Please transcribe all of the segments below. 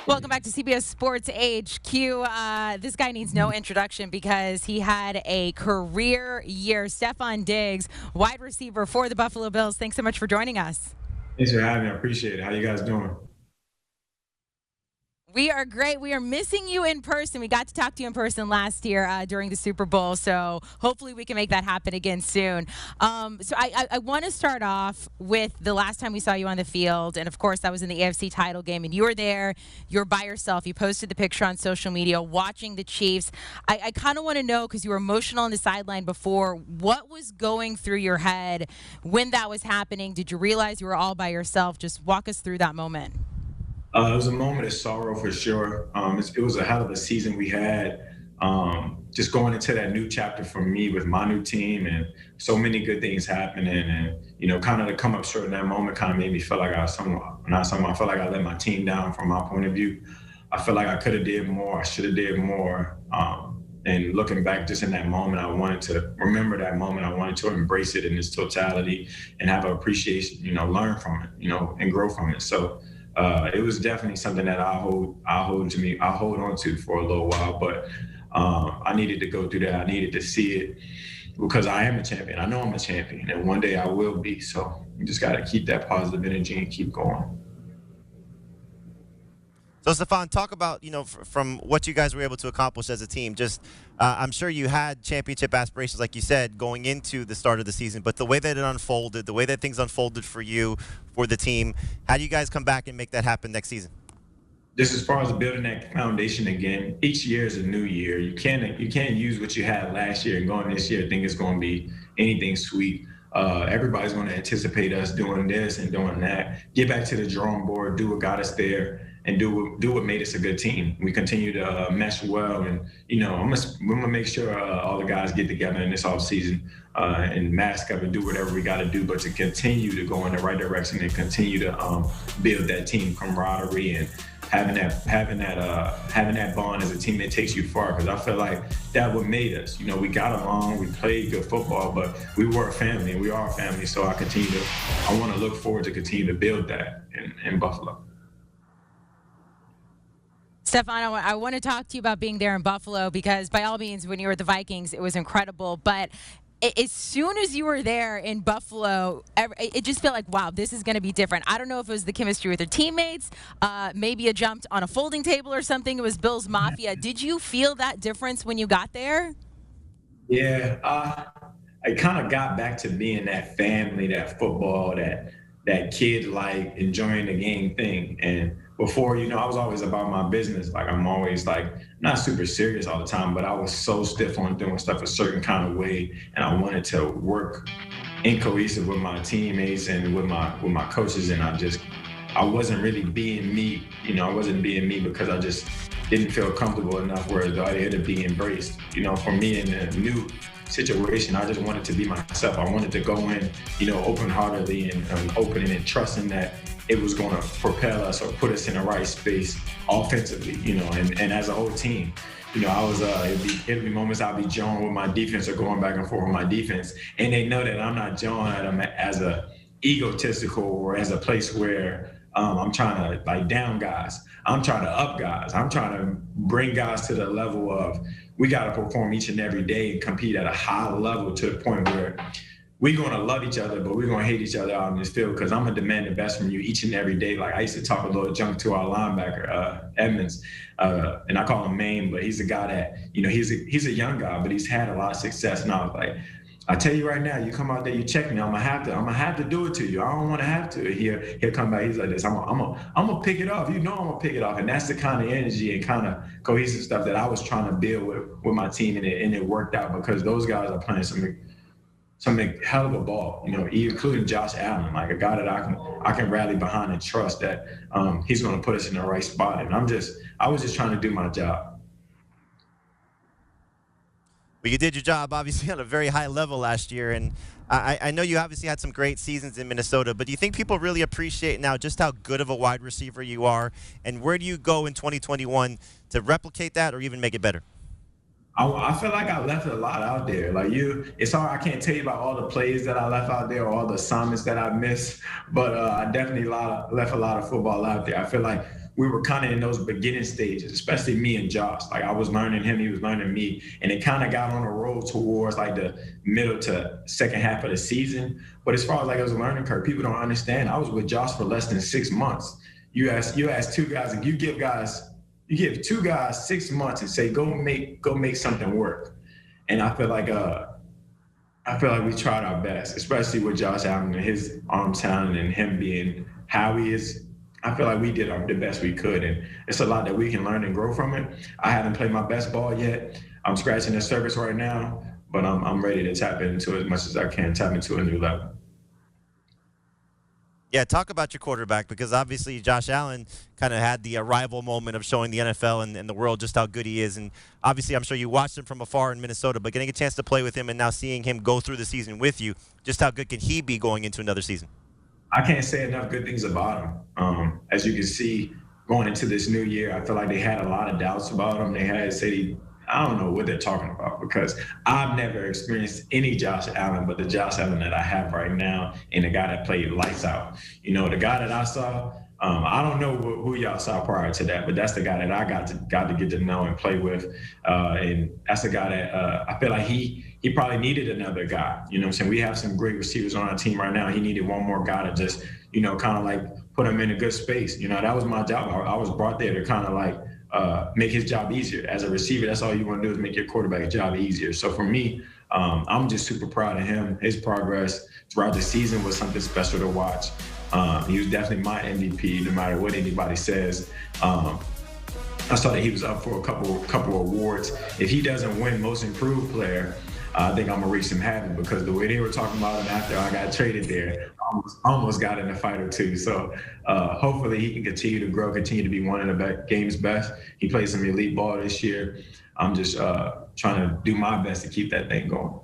Welcome back to CBS Sports HQ. This guy needs no introduction because he had a career year. Stefon Diggs, wide receiver for the Buffalo Bills. Thanks so much for joining us. Thanks for having me. I appreciate it. How you guys doing? We are great. We are missing you in person. We got to talk to you in person last year during the Super Bowl, so hopefully we can make that happen again soon. So I want to start off with the last time we saw you on the field, and of course that was in the AFC title game, and you were there. You're by yourself. You posted the picture on social media watching the Chiefs. I kind of want to know, because you were emotional on the sideline before, what was going through your head when that was happening? Did you realize you were all by yourself? Just walk us through that moment. It was a moment of sorrow for sure. It was a hell of a season we had. Just going into that new chapter for me with my new team and so many good things happening, and kind of to come up short in that moment kind of made me feel like I felt like I let my team down from my point of view. I feel like I could have did more. I should have did more. And looking back just in that moment, I wanted to remember that moment. I wanted to embrace it in its totality and have an appreciation, learn from it, and grow from it. So it was definitely something that I hold on to for a little while, but I needed to go through that. I needed to see it because I am a champion. I know I'm a champion, and one day I will be. So you just got to keep that positive energy and keep going. So, Stefon, talk about, from what you guys were able to accomplish as a team. Just, I'm sure you had championship aspirations, like you said, going into the start of the season. But the way that it unfolded, the way that things unfolded for you, for the team, how do you guys come back and make that happen next season? Just as far as building that foundation again, each year is a new year. You can't use what you had last year and going this year think it's going to be anything sweet. Everybody's going to anticipate us doing this and doing that. Get back to the drawing board, do what got us there, and do what made us a good team. We continue to mesh well, and I'm gonna make sure all the guys get together in this offseason and mask up and do whatever we got to do, but to continue to go in the right direction and continue to build that team camaraderie and having that bond as a team that takes you far. Because I feel like that what made us. We got along, we played good football, but we were a family, and we are a family. So I want to look forward to continue to build that in Buffalo. Stefon, I want to talk to you about being there in Buffalo because, by all means, when you were at the Vikings, it was incredible. But as soon as you were there in Buffalo, it just felt like, wow, this is going to be different. I don't know if it was the chemistry with your teammates, maybe you jumped on a folding table or something. It was Bills Mafia. Did you feel that difference when you got there? Yeah, I kind of got back to being that family, that football, that kid like enjoying the game thing. And before, I was always about my business. Like I'm always not super serious all the time, but I was so stiff on doing stuff a certain kind of way, and I wanted to work in cohesive with my teammates and with my coaches, and I wasn't really being me. I wasn't being me because I just didn't feel comfortable enough where I had to be embraced. For me in a new situation, I just wanted to be myself. I wanted to go in, open-heartedly and open and trusting that it was going to propel us or put us in the right space offensively, and as a whole team. I was, it'd be moments I'll be jawing with my defense or going back and forth with my defense. And they know that I'm not jawing at them as a egotistical or as a place where I'm trying to down guys. I'm trying to up guys. I'm trying to bring guys to the level of we got to perform each and every day and compete at a high level to the point where we're going to love each other, but we're going to hate each other out in this field because I'm going to demand the best from you each and every day. Like I used to talk a little junk to our linebacker, Edmonds, and I call him Maine, but he's a guy that, he's a young guy, but he's had a lot of success. And I was like, I tell you right now, you come out there, you check me, I'm gonna have to do it to you. I don't want to have to. He'll come back. He's like this. I'm gonna pick it off. I'm gonna pick it off. And that's the kind of energy and kind of cohesive stuff that I was trying to build with my team, and it worked out because those guys are playing some hell of a ball. Including Josh Allen, like a guy that I can rally behind and trust that he's gonna put us in the right spot. And I was just trying to do my job. Well, you did your job, obviously, on a very high level last year, and I know you obviously had some great seasons in Minnesota, but do you think people really appreciate now just how good of a wide receiver you are, and where do you go in 2021 to replicate that or even make it better? I feel like I left a lot out there. It's hard. I can't tell you about all the plays that I left out there or all the assignments that I missed, but I definitely left a lot of football out there. I feel like we were kind of in those beginning stages, especially me and Josh. Like I was learning him, he was learning me, and it kind of got on the road towards like the middle to second half of the season. But as far as like it was a learning curve, people don't understand. I was with Josh for less than 6 months. You ask two guys, and you give two guys 6 months and say go make something work. And I feel like we tried our best, especially with Josh Allen and his arm talent and him being how he is. I feel like we did the best we could, and it's a lot that we can learn and grow from it. I haven't played my best ball yet. I'm scratching the surface right now, but I'm ready to tap into as much as I can, tap into a new level. Yeah, talk about your quarterback, because obviously Josh Allen kind of had the arrival moment of showing the NFL and the world just how good he is. And obviously I'm sure you watched him from afar in Minnesota, but getting a chance to play with him and now seeing him go through the season with you, just how good can he be going into another season? I can't say enough good things about him. As you can see, going into this new year, I feel like they had a lot of doubts about him. They had said I don't know what they're talking about, because I've never experienced any Josh Allen but the Josh Allen that I have right now, and the guy that played lights out. You know, the guy that I saw, I don't know who y'all saw prior to that, but that's the guy that I got to get to know and play with. And that's the guy that I feel like he probably needed another guy. You know what I'm saying? We have some great receivers on our team right now. He needed one more guy to just, kind of like put him in a good space. That was my job. I was brought there to kind of like make his job easier. As a receiver, that's all you want to do is make your quarterback's job easier. So for me, I'm just super proud of him. His progress throughout the season was something special to watch. He was definitely my MVP, no matter what anybody says. I saw that he was up for a couple awards. If he doesn't win Most Improved Player, I think I'm gonna reach some heaven, because the way they were talking about him after I got traded there, I almost got in a fight or two. So hopefully he can continue to grow, continue to be one of the game's best. He played some elite ball this year. I'm just trying to do my best to keep that thing going.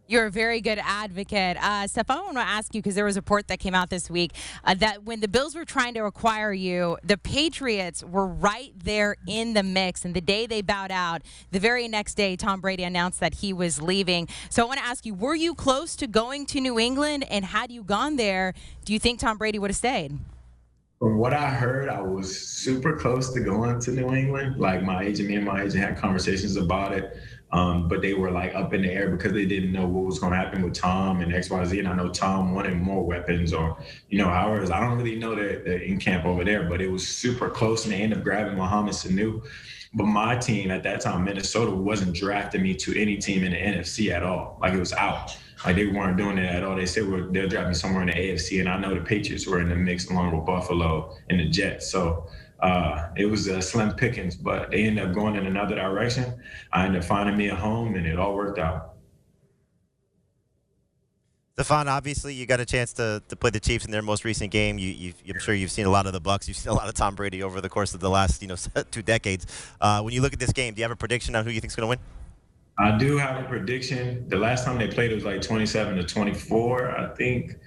You're a very good advocate. Stefon, I want to ask you, because there was a report that came out this week that when the Bills were trying to acquire you, the Patriots were right there in the mix. And the day they bowed out, the very next day, Tom Brady announced that he was leaving. So I want to ask you, were you close to going to New England? And had you gone there, do you think Tom Brady would have stayed? From what I heard, I was super close to going to New England. Like me and my agent had conversations about it. But they were like up in the air because they didn't know what was going to happen with Tom and XYZ. And I know Tom wanted more weapons, or, however. I don't really know the in camp over there, but it was super close, and they ended up grabbing Mohamed Sanu. But my team at that time, Minnesota, wasn't drafting me to any team in the NFC at all. Like, it was out. Like, they weren't doing it at all. They said they'll draft me somewhere in the AFC, and I know the Patriots were in the mix along with Buffalo and the Jets. So it was a slim pickings, but they ended up going in another direction. I ended up finding me a home, and it all worked out. Stefon, obviously you got a chance to play the Chiefs in their most recent game. I'm sure you've seen a lot of the Bucs. You've seen a lot of Tom Brady over the course of the last 2 decades. When you look at this game, do you have a prediction on who you think is going to win? I do have a prediction. The last time they played, it was like 27-24, I think.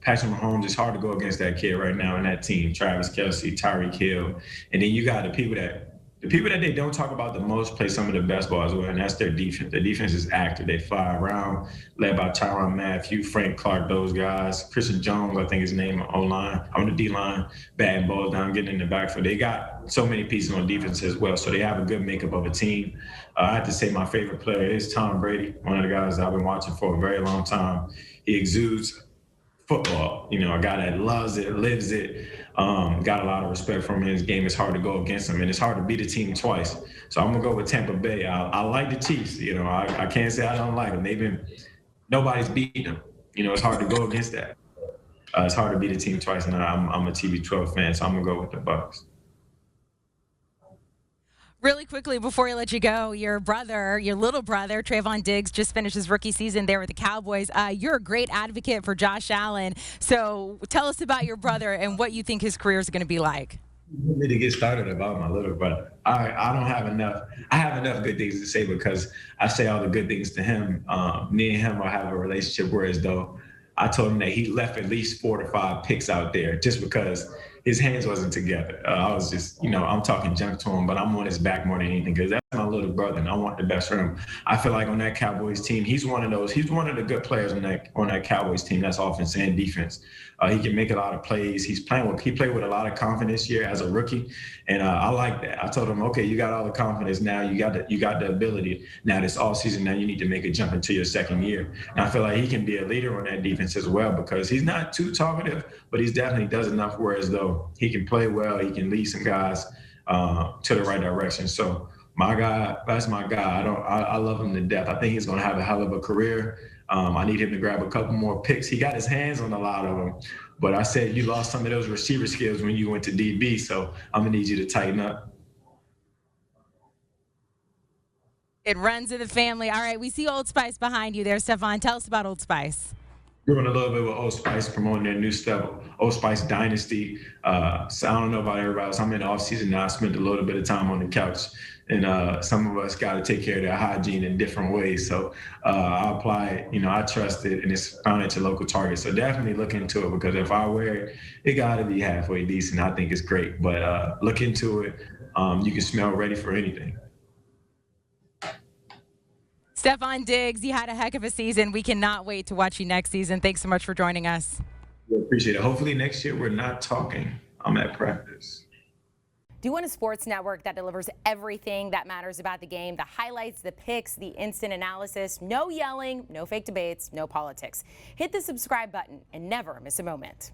Patrick Mahomes, it's hard to go against that kid right now in that team. Travis Kelce, Tyreek Hill. And then you got the people that they don't talk about the most play some of the best ball as well, and that's their defense. Their defense is active. They fly around, led by Tyrann Mathieu, Frank Clark, those guys. Christian Jones, I think his name, O-line, on the D-line, batting balls down, getting in the backfield. They got so many pieces on defense as well, so they have a good makeup of a team. I have to say my favorite player is Tom Brady, one of the guys I've been watching for a very long time. He exudes football, a guy that loves it, lives it. Got a lot of respect from him. His game is hard to go against him, and it's hard to beat a team twice. So I'm gonna go with Tampa Bay. I like the Chiefs. I can't say I don't like them. Nobody's beating them. It's hard to go against that. It's hard to beat a team twice, and I'm a TB12 fan, so I'm gonna go with the Bucs. Really quickly, before I let you go, your little brother, Trayvon Diggs, just finished his rookie season there with the Cowboys. You're a great advocate for Josh Allen. So tell us about your brother and what you think his career is going to be like. You want me to get started about my little brother? I don't have enough. I have enough good things to say because I say all the good things to him. Me and him will have a relationship where as though I told him that he left at least 4 to 5 picks out there just because his hands wasn't together. I was just, I'm talking junk to him, but I'm on his back more than anything because my little brother, and I want the best for him. I feel like on that Cowboys team, he's one of the good players on that Cowboys team. That's offense and defense. He can make a lot of plays. He played with a lot of confidence here as a rookie, and I like that. I told him, okay, you got all the confidence now. You got the ability. Now this offseason, now you need to make a jump into your second year. And I feel like he can be a leader on that defense as well because he's not too talkative, but he's definitely does enough whereas though he can play well. He can lead some guys to the right direction. So my guy, that's my guy. I love him to death. I think he's going to have a hell of a career. I need him to grab a couple more picks. He got his hands on a lot of them, but I said you lost some of those receiver skills when you went to DB. So I'm gonna need you to tighten up. It runs in the family. All right, we see Old Spice behind you there, Stefon. Tell us about Old Spice. Doing a little bit with Old Spice, promoting their new stuff, Old Spice Dynasty. So I don't know about everybody else. I'm in the off season now. I spent a little bit of time on the couch, and some of us got to take care of their hygiene in different ways. So I apply it. I trust it, and it's found at your local Target. So definitely look into it because if I wear it, it got to be halfway decent. I think it's great, but look into it. You can smell ready for anything. Stefon Diggs, you had a heck of a season. We cannot wait to watch you next season. Thanks so much for joining us. We appreciate it. Hopefully next year we're not talking. I'm at practice. Do you want a sports network that delivers everything that matters about the game? The highlights, the picks, the instant analysis, no yelling, no fake debates, no politics. Hit the subscribe button and never miss a moment.